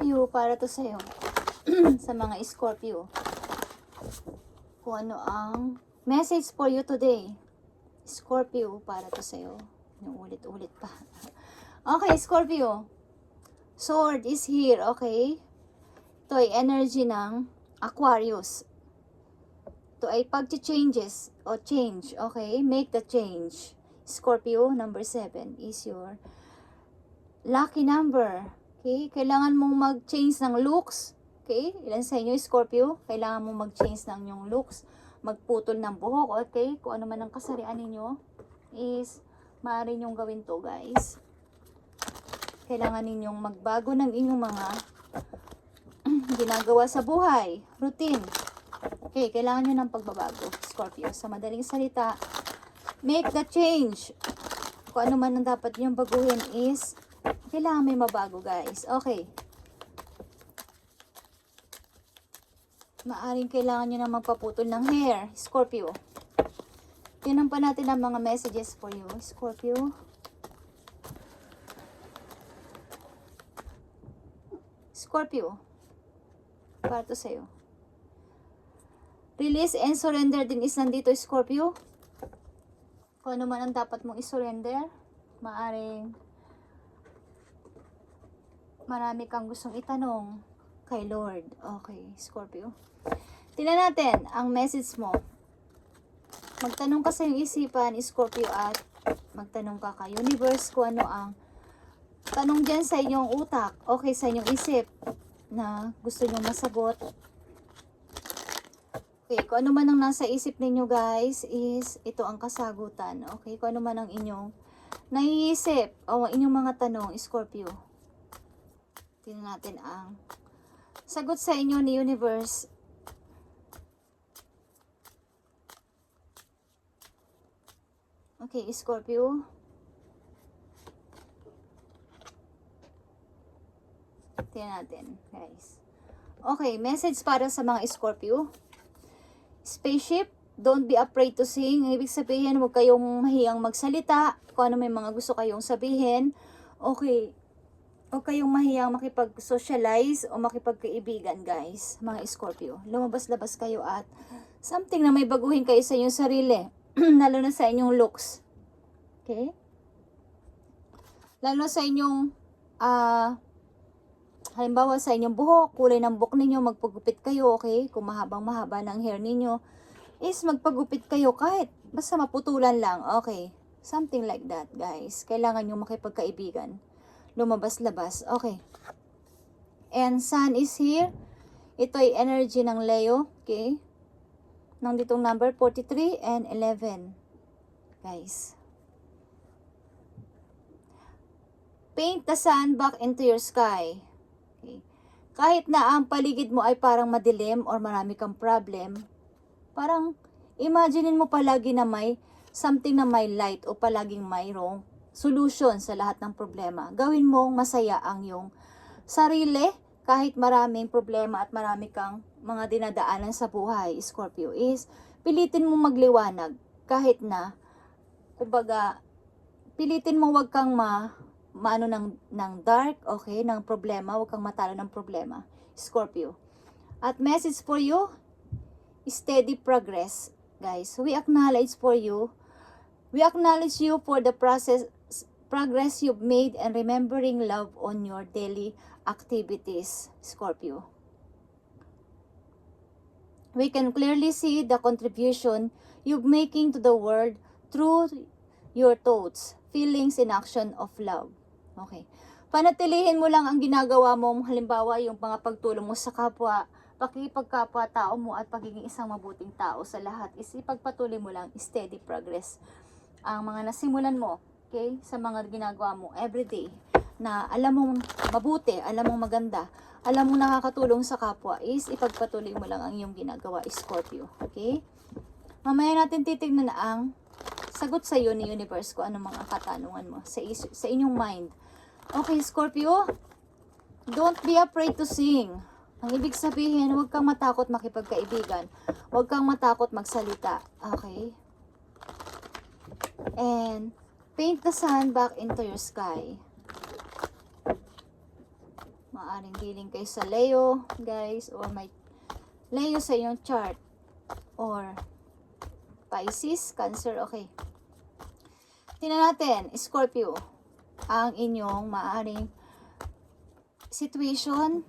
Scorpio, para to sa'yo. Sa mga Scorpio. Kung ano ang message for you today. Scorpio, para to sa'yo. Yung ulit-ulit pa. Okay, Scorpio. Sword is here, okay? Ito ay energy ng Aquarius. Ito ay pag-changes o change, okay? Make the change. Scorpio, number 7 is your lucky number. Okay? Kailangan mong mag-change ng looks. Okay? Ilan sa inyo, Scorpio? Kailangan mong mag-change ng yung looks. Magputol ng buhok, okay? Kung ano man ang kasarian ninyo is maaari nyong gawin to, guys. Kailangan ninyong magbago ng inyong mga ginagawa sa buhay. Routine. Okay, kailangan nyo ng pagbabago, Scorpio. Sa madaling salita, make the change. Kung ano man ang dapat nyong baguhin is, kailangan may mabago, guys. Okay. Maaring kailangan nyo na magpaputol ng hair, Scorpio. Tingnan pa natin ang mga messages for you, Scorpio. Scorpio, para to sa'yo. Release and surrender din is nandito, Scorpio. Kung ano man ang dapat mong isurrender, maaring marami kang gustong itanong kay Lord. Okay, Scorpio. Tingnan natin ang message mo. Magtanong ka sa iyong isipan, Scorpio, at magtanong ka kay Universe kung ano ang tanong dyan sa inyong utak, okay, sa inyong isip na gusto nyo masagot. Okay, kung ano man ang nasa isip ninyo, guys, is ito ang kasagutan. Okay, kung ano man ang inyong naiisip o inyong mga tanong, Scorpio. Tingnan natin ang sagot sa inyo ni Universe. Okay, Scorpio. Tingnan natin, guys. Okay, message para sa mga Scorpio. Spaceship, don't be afraid to sing. Ibig sabihin, huwag kayong mahiyang magsalita. Kung ano may mga gusto kayong sabihin. Okay, huwag kayong mahiyang makipag-socialize o makipagkaibigan, guys. Mga Scorpio. Lumabas-labas kayo at something na may baguhin kayo sa inyong sarili. Lalo na sa inyong looks. Okay? Lalo sa inyong halimbawa sa inyong buhok, kulay ng buhok ninyo, magpagupit kayo, okay? Kung mahabang-mahaba ng hair ninyo, is magpagupit kayo kahit basta maputulan lang, okay? Something like that, guys. Kailangan nyo makipagkaibigan. Lumabas-labas, okay? And Sun is here. Ito ay energy ng Leo, okay? Nang ditong number 43 and 11, guys. Paint the sun back into your sky. Okay. Kahit na ang paligid mo ay parang madilim or marami kang problem, parang imaginein mo palagi na may something na may light o palaging mayroong solution sa lahat ng problema. Gawin mong masaya ang iyong sarili kahit maraming problema at marami kang mga dinadaanan sa buhay, Scorpio, is pilitin mo magliwanag kahit na, kumbaga, pilitin mo wag kang maano ng dark, okay, ng problema, huwag kang matalo ng problema, Scorpio. At message for you, steady progress, guys. We acknowledge you for the progress you've made and remembering love on your daily activities, Scorpio. We can clearly see the contribution you're making to the world through your thoughts, feelings, and action of love. Okay. Panatilihin mo lang ang ginagawa mo, halimbawa yung mga pagtulong mo sa kapwa, pakikipagkapwa-tao mo at pagiging isang mabuting tao sa lahat is ipagpatuloy mo lang, steady progress. Ang mga nasimulan mo, okay, sa mga ginagawa mo everyday, na alam mong mabuti, alam mong maganda, alam mong nakakatulong sa kapwa, is ipagpatuloy mo lang ang iyong ginagawa, Scorpio. Okay? Mamaya natin titignan ang sagot sa iyo ni Universe kung ano mga katanungan mo sa inyong mind. Okay, Scorpio, don't be afraid to sing. Ang ibig sabihin, huwag kang matakot makipagkaibigan. Huwag kang matakot magsalita. Okay? And paint the sun back into your sky. Maaring dealing kayo sa Leo, guys, or may Leo sa inyong chart, or Pisces, Cancer, okay. Tingnan natin, Scorpio, ang inyong maaring situation,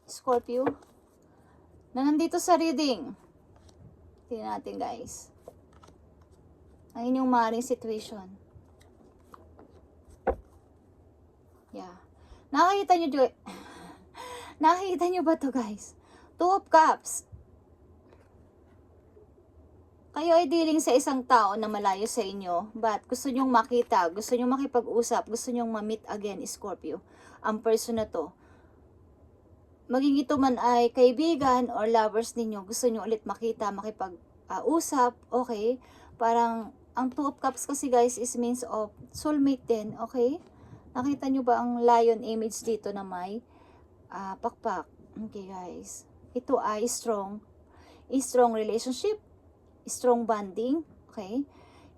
Scorpio, na nandito sa reading. Tingnan natin, guys, ang inyong maaring situation. Yeah. Nakikita nyo ba to, guys? Two of Cups. Kayo ay dealing sa isang tao na malayo sa inyo, but gusto nyong makita, gusto nyong makipag-usap, gusto nyong ma-meet again, Scorpio. Ang person na to, maging ito man ay kaibigan or lovers ninyo, gusto nyo ulit makita, makipag-usap, okay? Parang, ang Two of Cups kasi, guys, is means of soulmate din, okay? Nakita nyo ba ang lion image dito na may pakpak? Okay, guys. Ito ay strong relationship, strong bonding, okay?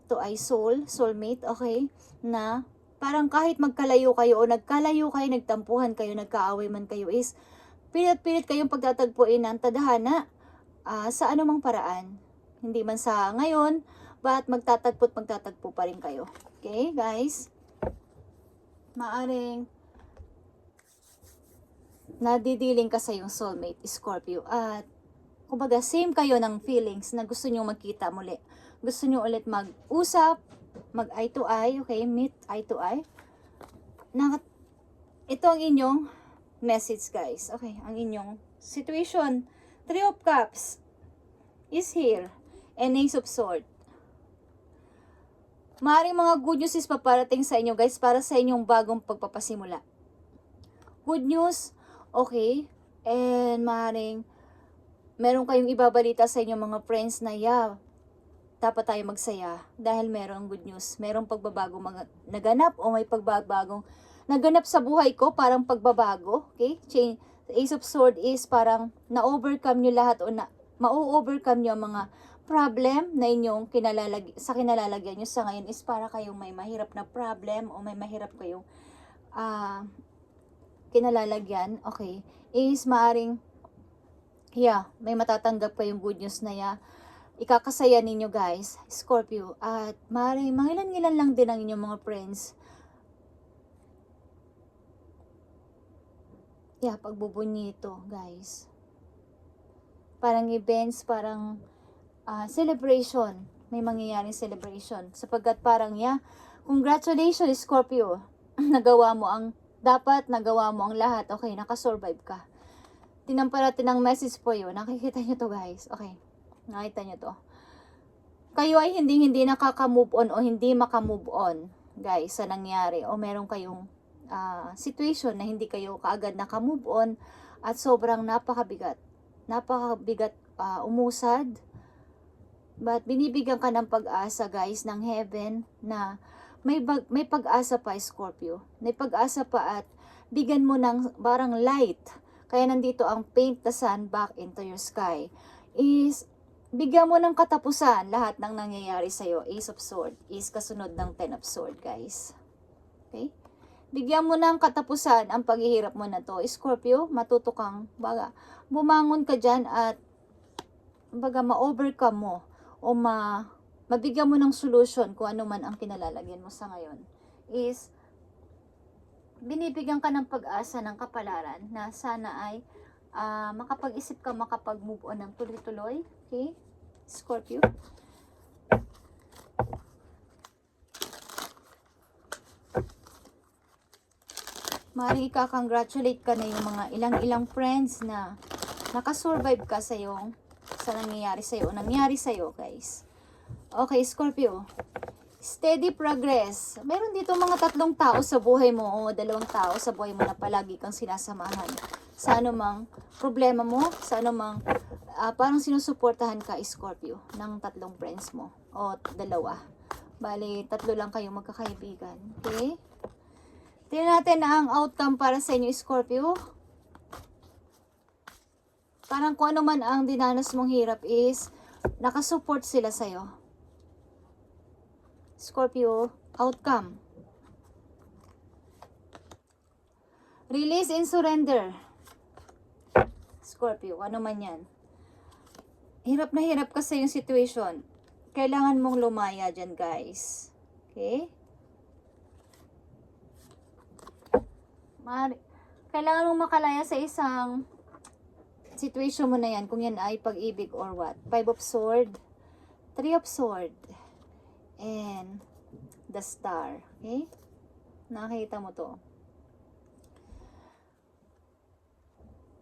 Ito ay soulmate, okay? Na parang kahit magkalayo kayo o nagkalayo kayo, nagtampuhan kayo, nagkaaway man kayo, is pilit-pilit kayong pagtatagpuin ng tadhana sa anumang paraan. Hindi man sa ngayon, but magtatagpo pa rin kayo. Okay, guys? Maaring nadidiling ka sa yung soulmate, Scorpio, at kumbaga same kayo ng feelings na gusto nyo magkita muli. Gusto nyo ulit mag-usap, mag eye to eye, okay, meet eye to eye. Ito ang inyong message, guys. Okay, ang inyong situation. Three of Cups is here, and Ace of Swords. Maaaring mga good news is paparating sa inyo, guys, para sa inyong bagong pagpapasimula. Good news, okay, and maaaring meron kayong ibabalita sa inyong mga friends na, yeah, dapat tayo magsaya dahil merong good news. Merong pagbabago naganap o may pagbabagong naganap sa buhay ko, parang pagbabago, okay? Ace of Swords is parang na-overcome nyo lahat o ma-overcome nyo ang mga problem na inyong kinalalagyan nyo sa ngayon is para kayong may mahirap na problem o may mahirap kayong kinalalagyan, okay, is maaring, yeah, may matatanggap kayong good news na ikakasaya ninyo, guys, Scorpio, at maaring mangilan-ngilan lang din ang inyong mga friends. Yeah, pagbubunito, guys. Parang events, parang celebration, may mangyayaring celebration, sapagkat parang, yeah, congratulations, Scorpio, nagawa mo ang lahat, okay, nakasurvive ka. Tinamparating message po yun, nakikita nyo to, guys, okay, nakita nyo to. Kayo ay hindi nakaka-move on o hindi maka-move on, guys, sa nangyari, o meron kayong situation na hindi kayo kaagad naka-move on at sobrang napakabigat umusad. But binibigyan ka ng pag-asa, guys, ng heaven na may pag-asa pa, Scorpio. May pag-asa pa at bigyan mo ng barang light. Kaya nandito ang paint the sun back into your sky. Is bigyan mo ng katapusan lahat ng nangyayari sa'yo. Ace of Swords is kasunod ng Ten of Swords, guys. Okay? Bigyan mo ng katapusan ang paghihirap mo na to, Scorpio. Matuto kang bumangon ka dyan at ma-overcome mo o mabigyan mo ng solution kung ano man ang kinalalagyan mo sa ngayon. Is binibigyan ka ng pag-asa, ng kapalaran na sana ay makapag-isip ka, makapag-move on ng tuloy-tuloy. Okay, Scorpio? Maaaring ika-congratulate ka na yung mga ilang friends na nakasurvive ka sa nangyayari sa'yo, guys. Okay, Scorpio. Steady progress. Meron dito mga 3 tao sa buhay mo o 2 tao sa buhay mo na palagi kang sinasamahan. Sa anumang problema mo, sa anumang parang sinusuportahan ka, Scorpio, ng 3 friends mo o 2. Bali, 3 lang kayong magkakaibigan. Okay? Tingnan natin ang outcome para sa inyo, Scorpio. Parang kung ano man ang dinanas mong hirap is nakasupport sila sa'yo. Scorpio, outcome. Release and surrender. Scorpio, ano man yan. Hirap na hirap kasi yung situation. Kailangan mong lumaya dyan, guys. Okay? Kailangan mong makalaya sa isang situation mo na yan, kung yan ay pag-ibig or what. 5 of Sword, 3 of Sword, and the Star. Okay? Nakakita mo to.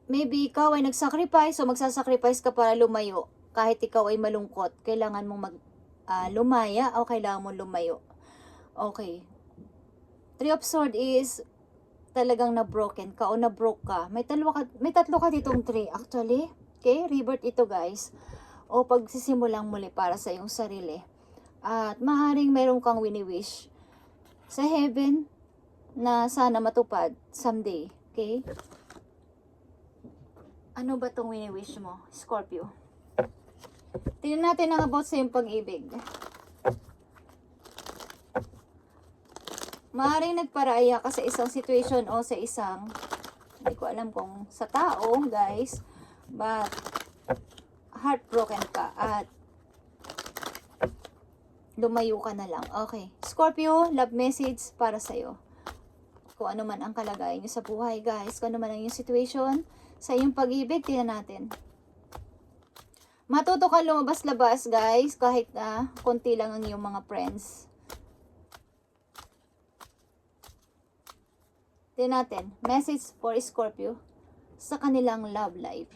Maybe ikaw ay nagsacrifice o magsasacrifice ka para lumayo. Kahit ikaw ay malungkot, kailangan mong lumaya o kailangan mong lumayo. Okay. 3 of Sword is talagang na-broken ka o na-broke ka. May tatlo ka ditong 3 actually. Okay? Rebirth ito, guys. O pagsisimulang muli para sa iyong sarili. At maaaring mayroon kang wini-wish sa heaven na sana matupad someday. Okay? Ano ba itong wini-wish mo, Scorpio? Tingnan natin ang about sa iyong pag-ibig. Maaaring nagparaya ka sa isang situation o sa isang, hindi ko alam kung sa tao, guys, but heartbroken ka at lumayo ka na lang. Okay. Scorpio, love message para sa'yo. Kung ano man ang kalagayan nyo sa buhay, guys, kung ano man ang yung situation, sa iyong pag-ibig, tingnan natin. Matuto ka lumabas-labas, guys, kahit konti lang ang iyong mga friends. Tingnan natin. Message for Scorpio sa kanilang love life.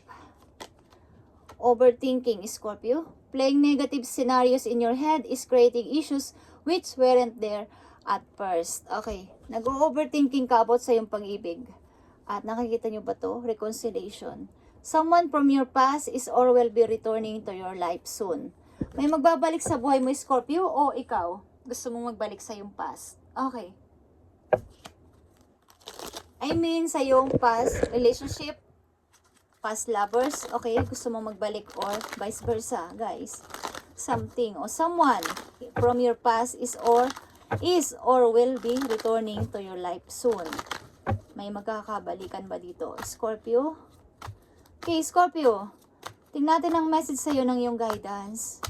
Overthinking, Scorpio. Playing negative scenarios in your head is creating issues which weren't there at first. Okay. Nag-overthinking ka about sa iyong pag-ibig. At nakikita nyo ba to? Reconciliation. Someone from your past is or will be returning to your life soon. May magbabalik sa buhay mo, Scorpio, o ikaw? Gusto mong magbalik sa iyong past? Okay. I mean, sa iyong past relationship, past lovers, okay? Gusto mong magbalik or vice versa, guys. Something or someone from your past is or will be returning to your life soon. May magkakabalikan ba dito, Scorpio? Okay, Scorpio. Tingnan natin ang message sa'yo ng iyong guidance.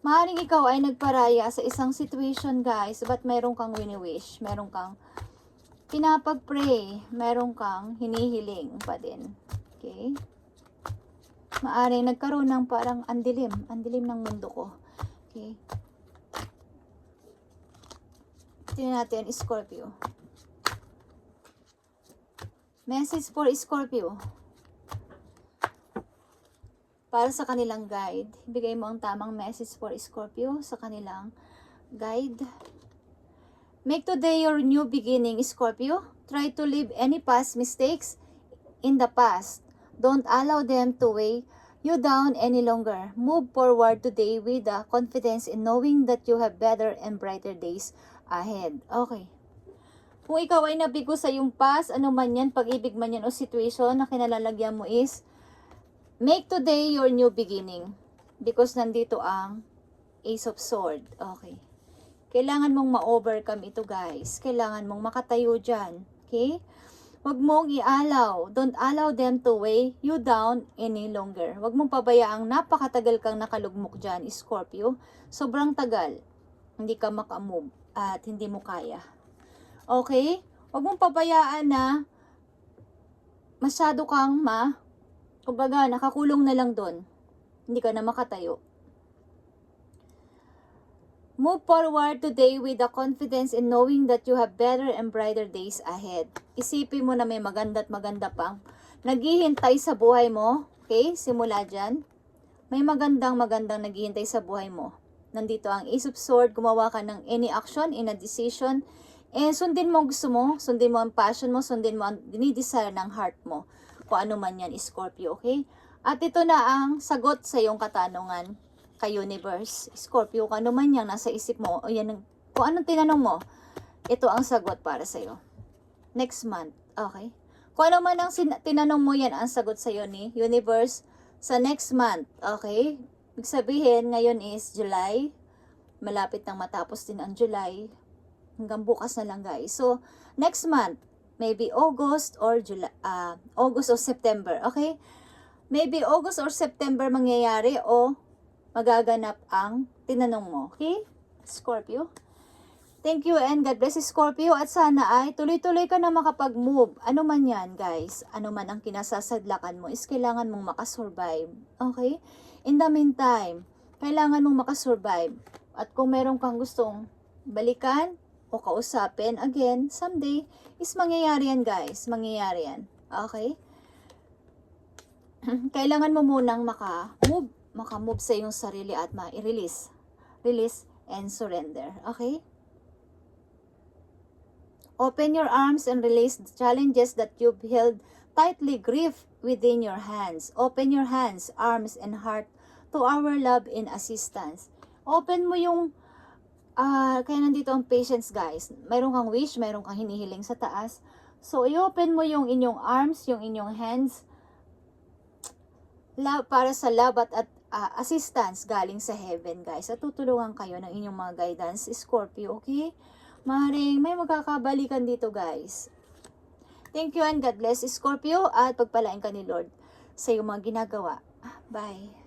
Maaaring ikaw ay nagparaya sa isang situation, guys, but meron kang wini-wish, meron kang pinapag-pray, meron kang hinihiling pa din. Okay? Maaaring nagkaroon ng parang andilim ng mundo ko. Okay? Tingnan natin, Scorpio. Message for Scorpio. Para sa kanilang guide. Ibigay mo ang tamang message for Scorpio sa kanilang guide. Make today your new beginning, Scorpio. Try to leave any past mistakes in the past. Don't allow them to weigh you down any longer. Move forward today with the confidence in knowing that you have better and brighter days ahead. Okay. Kung ikaw ay nabigo sa iyong past, ano man yan, pag-ibig man yan o situation na kinalalagyan mo is, make today your new beginning. Because nandito ang Ace of Sword. Okay. Kailangan mong ma-overcome ito, guys. Kailangan mong makatayo dyan. Okay? Huwag mong i-allow. Don't allow them to weigh you down any longer. Huwag mong pabayaang napakatagal kang nakalugmok dyan, Scorpio. Sobrang tagal. Hindi ka makamove at hindi mo kaya. Okay? Huwag mong pabayaan na masyado kang kumbaga, nakakulong na lang doon. Hindi ka na makatayo. Move forward today with the confidence in knowing that you have better and brighter days ahead. Isipin mo na may maganda at maganda pang naghihintay sa buhay mo. Okay? Simula dyan. May magandang naghihintay sa buhay mo. Nandito ang Ace of Sword. Gumawa ka ng any action in a decision. And sundin mo ang gusto mo. Sundin mo ang passion mo. Sundin mo ang dinidesire ng heart mo. Kung ano man yan, Scorpio. Okay? At ito na ang sagot sa iyong katanungan kay Universe. Scorpio, kung ano man yan nasa isip mo, o yan, kung anong tinanong mo, ito ang sagot para sa'yo. Next month, okay? Kung ano man ang tinanong mo, yan ang sagot sa'yo ni Universe sa next month, okay? Ibig sabihin, ngayon is July. Malapit nang matapos din ang July. Hanggang bukas na lang, guys. So, next month, maybe August or August or September, okay? Maybe August or September mangyayari o magaganap ang tinanong mo, okay? Scorpio. Thank you and God bless Scorpio at sana ay tuloy-tuloy ka na makapag-move. Ano man yan guys, ano man ang kinasasadlakan mo is kailangan mong makasurvive. Okay? In the meantime, kailangan mong makasurvive. At kung meron kang gustong balikan o kausapin again, someday, is mangyayari yan guys. Mangyayari yan. Okay? Kailangan mo munang makamove sa iyong sarili at ma-release. Release and surrender. Okay? Open your arms and release the challenges that you've held tightly gripped within your hands. Open your hands, arms, and heart to our love and assistance. Open mo yung, kaya nandito ang patience guys. Mayroon kang wish, mayroon kang hinihiling sa taas. So, i-open mo yung inyong arms, yung inyong hands, para sa love at assistance galing sa heaven guys. At tutulungan kayo ng inyong mga guidance, Scorpio, okay? Maring may magkakabalikan dito guys. Thank you and God bless Scorpio at pagpalain ka ni Lord sa iyong mga ginagawa. Bye.